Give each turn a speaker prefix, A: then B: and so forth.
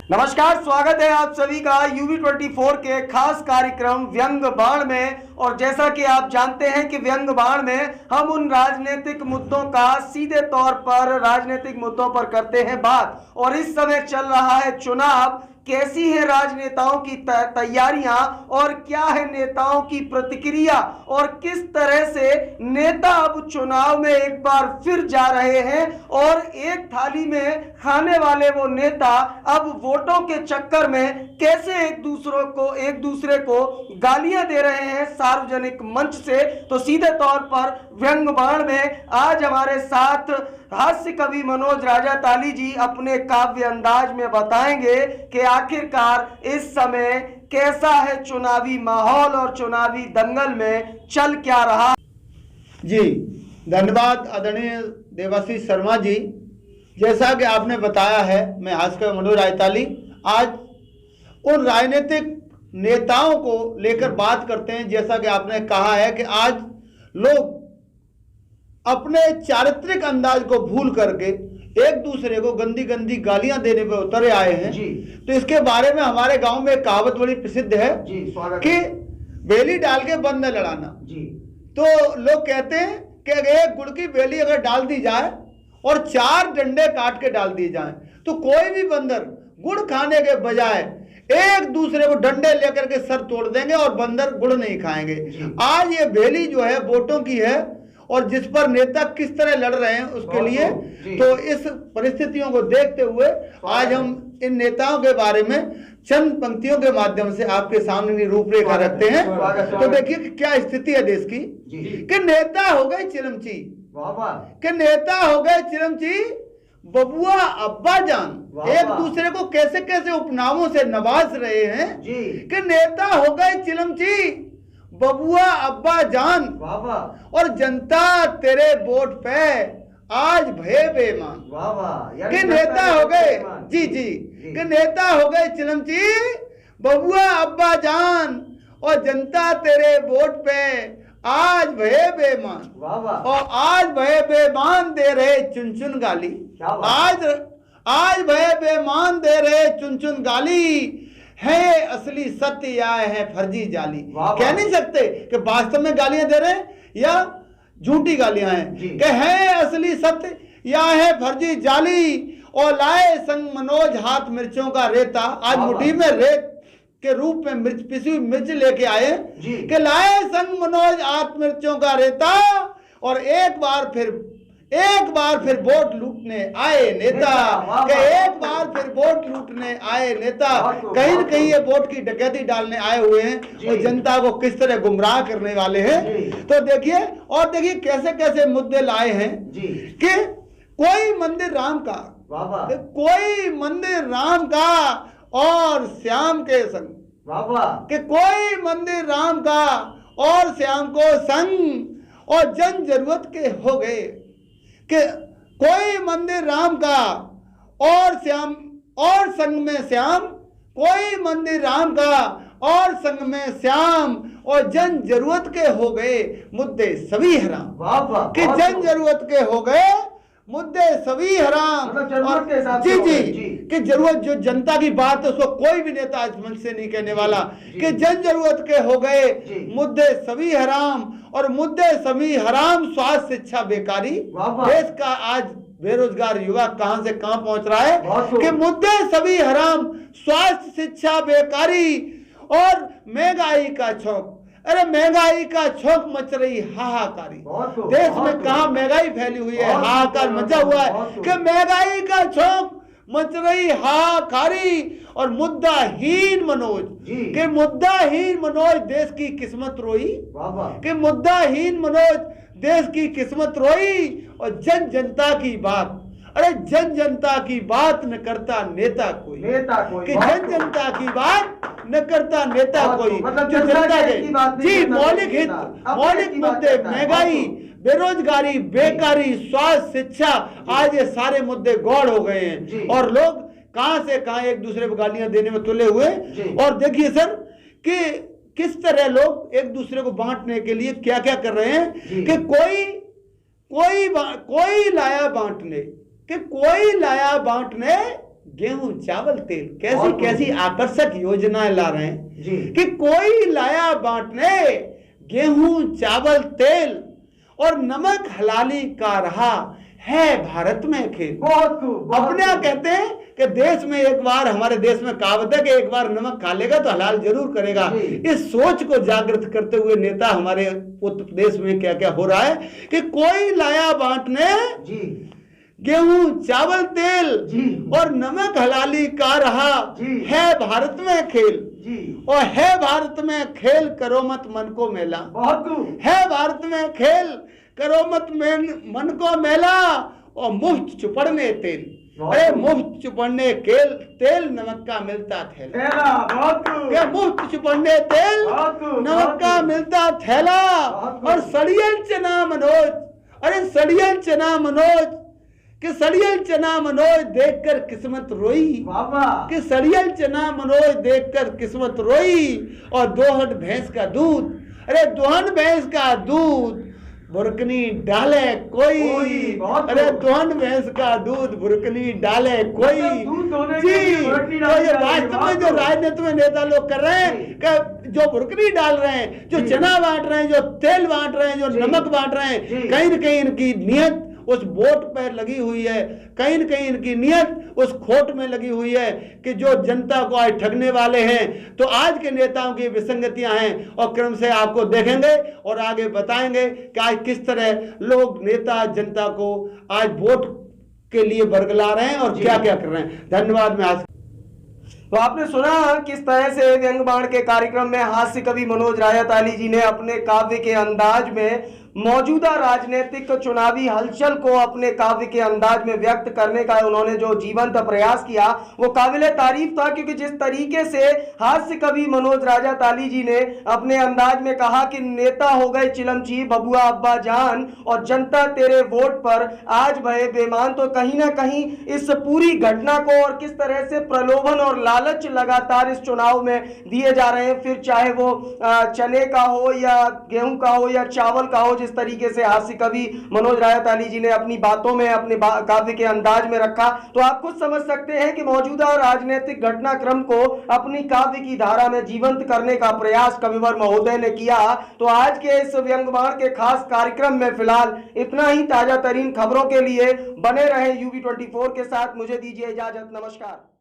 A: नमस्कार, स्वागत है आप सभी का UV24 के खास कार्यक्रम व्यंग बाण में। और जैसा कि आप जानते हैं कि व्यंग बाण में हम उन राजनीतिक मुद्दों का सीधे तौर पर राजनीतिक मुद्दों पर करते हैं बात। और इस समय चल रहा है चुनाव, कैसी है राजनेताओं की तैयारियां और क्या है नेताओं की प्रतिक्रिया और किस तरह से नेता अब चुनाव में एक बार फिर जा रहे हैं और एक थाली में खाने वाले वो नेता अब वोटों के चक्कर में कैसे एक दूसरे को गालियां दे रहे हैं सार्वजनिक मंच से। तो सीधे तौर पर व्यंग बाण में आज हमारे साथ हास्य कवि मनोज राजा ताली जी अपने काव्य अंदाज में बताएंगे कि आखिरकार इस समय कैसा है चुनावी माहौल और चुनावी दंगल में चल क्या रहा।
B: जी धन्यवाद आदरणीय देवाशीष शर्मा जी। जैसा कि आपने बताया है, मैं हास्य कवि मनोज राजा ताली आज उन राजनीतिक नेताओं को लेकर बात करते हैं। जैसा कि आपने कहा है कि आज लोग अपने चारित्रिक अंदाज को भूल करके एक दूसरे को गंदी गंदी गालियां देने पे उतरे आए हैं जी। तो इसके बारे में हमारे गांव में एक कहावत बड़ी प्रसिद्ध है जी, कि बेली डाल के बंद न लड़ाना जी। तो लोग कहते हैं कि एक गुड़ की बेली अगर डाल दी जाए और 4 डंडे काट के डाल दिए जाएं तो कोई भी बंदर गुड़ खाने के बजाय एक दूसरे को डंडे लेकर के सर तोड़ देंगे और बंदर गुड़ नहीं खाएंगे। आज ये बेली जो है वोटों की है और जिस पर नेता किस तरह लड़ रहे हैं उसके लिए। तो इस परिस्थितियों को देखते हुए आज हम इन नेताओं के बारे में चंद पंक्तियों के माध्यम से आपके सामने रूपरेखा रखते हैं। तो देखिए कि क्या स्थिति है देश की कि नेता हो गए चिलमची, कि नेता हो गए चिलमची, बबुआ अब्बा जान एक दूसरे को कैसे कैसे उपनामों से नवाज रहे हैं कि नेता हो गए चिलमची, बबुआ अब्बा जान, और जनता तेरे वोट पे आज भय बेईमान। कि नेता हो गए जी कि नेता हो गए चिलमची, बबुआ अब्बा जान, और जनता तेरे वोट पे आज भय बेईमान। और आज भय बेईमान दे रहे चुन चुन गाली, आज भय बेईमान दे रहे चुन चुन गाली, है असली सत्य या है फर्जी जाली। कह नहीं सकते कि वास्तव में गालियां दे रहे हैं या झूठी गालियां हैं, कि है असली सत्य या है फर्जी जाली। और लाए संग मनोज हाथ मिर्चों का रेता, आज मुट्ठी में रेत के रूप में मिर्च पिसी हुई मिर्च लेके आए कि लाए संग मनोज हाथ मिर्चों का रेता, और एक बार फिर वोट लूटने आए नेता, कि एक बार फिर वोट लूटने आए नेता। कहीं न कहीं ये वोट की डकैती डालने आए हुए हैं और जनता को किस तरह गुमराह करने वाले हैं। तो देखिए कैसे कैसे मुद्दे लाए हैं कि कोई मंदिर राम का, कोई मंदिर राम का और श्याम के संग, कि कोई मंदिर राम का और श्याम को संग, और जन जरूरत के हो गए, कि कोई मंदिर राम का और श्याम और संग में श्याम, कोई मंदिर राम का और संग में श्याम, और जन जरूरत के हो गए मुद्दे सभी हराम। कि जन जरूरत के हो गए मुद्दे सभी हराम। और जी कि जरूरत जो जनता की बात है उसको कोई भी नेता इस मंच से नहीं कहने वाला, कि जन जरूरत के हो गए मुद्दे सभी हराम, और मुद्दे सभी हराम स्वास्थ्य शिक्षा बेकारी। देश का आज बेरोजगार युवा कहां से कहां पहुंच रहा है कि मुद्दे सभी हराम, स्वास्थ्य शिक्षा बेकारी और महंगाई का छौंक। अरे महंगाई का छौंक मच रही हाहाकारी। देश में कहां महंगाई फैली हुई है, हाहाकार मचा हुआ है कि महंगाई का छौंक मच रही हाहाकारी। और मुद्दाहीन मनोज, कि मुद्दाहीन मनोज देश की किस्मत रोई, कि मुद्दाहीन मनोज देश की किस्मत रोई। और जन जनता की बात, अरे जन जनता की बात न करता नेता कोई, कि जन जनता की बात न करता नेता कोई।
A: मतलब
B: जो जनता के जी मौलिक हित, मौलिक मुद्दे, महंगाई, बेरोजगारी, बेकारी, स्वास्थ्य, शिक्षा, आज ये सारे मुद्दे गौड़ हो गए हैं और लोग कहां से कहां एक दूसरे को गालियां देने में तुले हुए। और देखिए सर कि किस तरह लोग एक दूसरे को बांटने के लिए क्या क्या कर रहे हैं कि कोई लाया बांटने, कि कोई लाया बांटने गेहूं चावल तेल, कैसी
A: बहुत
B: कैसी आकर्षक योजनाएं ला रहे हैं
A: जी।
B: कि कोई लाया बांटने गेहूं चावल तेल और नमक हलाली का रहा है भारत में खेल।
A: बहुत खूब।
B: अपने यहाँ कहते हैं कि देश में एक बार, हमारे देश में कहावत है कि एक बार नमक खा लेगा तो हलाल जरूर करेगा।
A: जी।
B: इस सोच को जागृत करते हुए नेता हमारे उत्तर प्रदेश में क्या क्या हो रहा है कि कोई लाया बांटने
A: जी
B: गेहूं चावल तेल
A: जी
B: और नमक हलाली का रहा
A: जी।
B: है भारत में खेल,
A: जी।
B: और है भारत में खेल करो मत मन को मेला।
A: बहुत खूब।
B: है भारत में खेल करो मत मन को मेला और मुफ्त चुपड़ने तेल। अरे मुफ्त चुपड़ने तेल नमक का मिलता थैला।
A: बहुत खूब।
B: क्या मुफ्त चुपड़ने तेल
A: बहुत खूब,
B: नमक
A: बहुत
B: का
A: खूब।
B: मिलता थैला।
A: बहुत खूब।
B: और सड़ियल चना मनोज, अरे सड़ियल चना मनोज कि सड़ियल चना मनोज देखकर किस्मत रोई,
A: बाबा
B: कि सड़ियल चना मनोज देखकर किस्मत रोई। और दोहन भैंस का दूध, अरे दोहन भैंस का दूध बुरकनी डाले कोई।
A: बहुत
B: अरे
A: खूब।
B: दोहन भैंस का दूध बुरकनी डाले कोई।
A: मतलब दूध धोने के
B: जी,
A: लिए बुरकनी
B: तो
A: डाली
B: ये
A: जा रही है।
B: वास्तव में
A: बहुत
B: जो
A: खूब।
B: राजनीति में नेता लोग कर रहे हैं कि जो बुरकनी डाल रहे हैं, जो
A: जी।
B: चना बांट रहे हैं, जो तेल बांट रहे हैं, जो
A: जी।
B: नमक बांट रहे हैं,
A: जी।
B: कहीं न कहीं इनकी नियत उस वोट पर लगी हुई है, कहीं न कहीं इनकी नियत उस खोट में लगी हुई है कि जो जनता को आज ठगने वाले हैं। तो आज के नेताओं की विसंगतियां हैं और क्रम से आपको देखेंगे और आगे बताएंगे कि आज किस तरह लोग नेता जनता को आज वोट के लिए बरगला रहे हैं और क्या क्या कर रहे हैं। धन्यवाद। मैं आज
A: तो आपने सुना किस तरह से व्यंग बाण के कार्यक्रम में हास्य कवि मनोज रायताली जी ने अपने काव्य के अंदाज में मौजूदा राजनीतिक चुनावी हलचल को अपने काव्य के अंदाज में व्यक्त करने का उन्होंने जो जीवंत प्रयास किया वो काबिले तारीफ था। क्योंकि जिस तरीके से हास्य कवि मनोज रायताली जी ने अपने अंदाज में कहा कि नेता हो गए चिलमची बबुआ अब्बा जान और जनता तेरे वोट पर आज भये बेमान, तो कहीं ना कहीं इस पूरी घटना को और किस तरह से प्रलोभन और लालच लगातार इस चुनाव में दिए जा रहे हैं, फिर चाहे वो चने का हो या गेहूं का हो या चावल का हो, जिस तरीके से हास्य कवि मनोज रायताली जी ने अपनी बातों में अपने काव्य के अंदाज में रखा, तो आप खुद समझ सकते हैं कि मौजूदा राजनीतिक घटनाक्रम को अपनी काव्य की धारा में जीवंत करने का प्रयास कविवर महोदय ने किया। तो आज के इस व्यंग्यबाण के खास कार्यक्रम में फिलहाल इतना ही। ताजा तरीन खबरों के लिए बने रहे UV24 के साथ। मुझे दीजिए इजाजत। नमस्कार।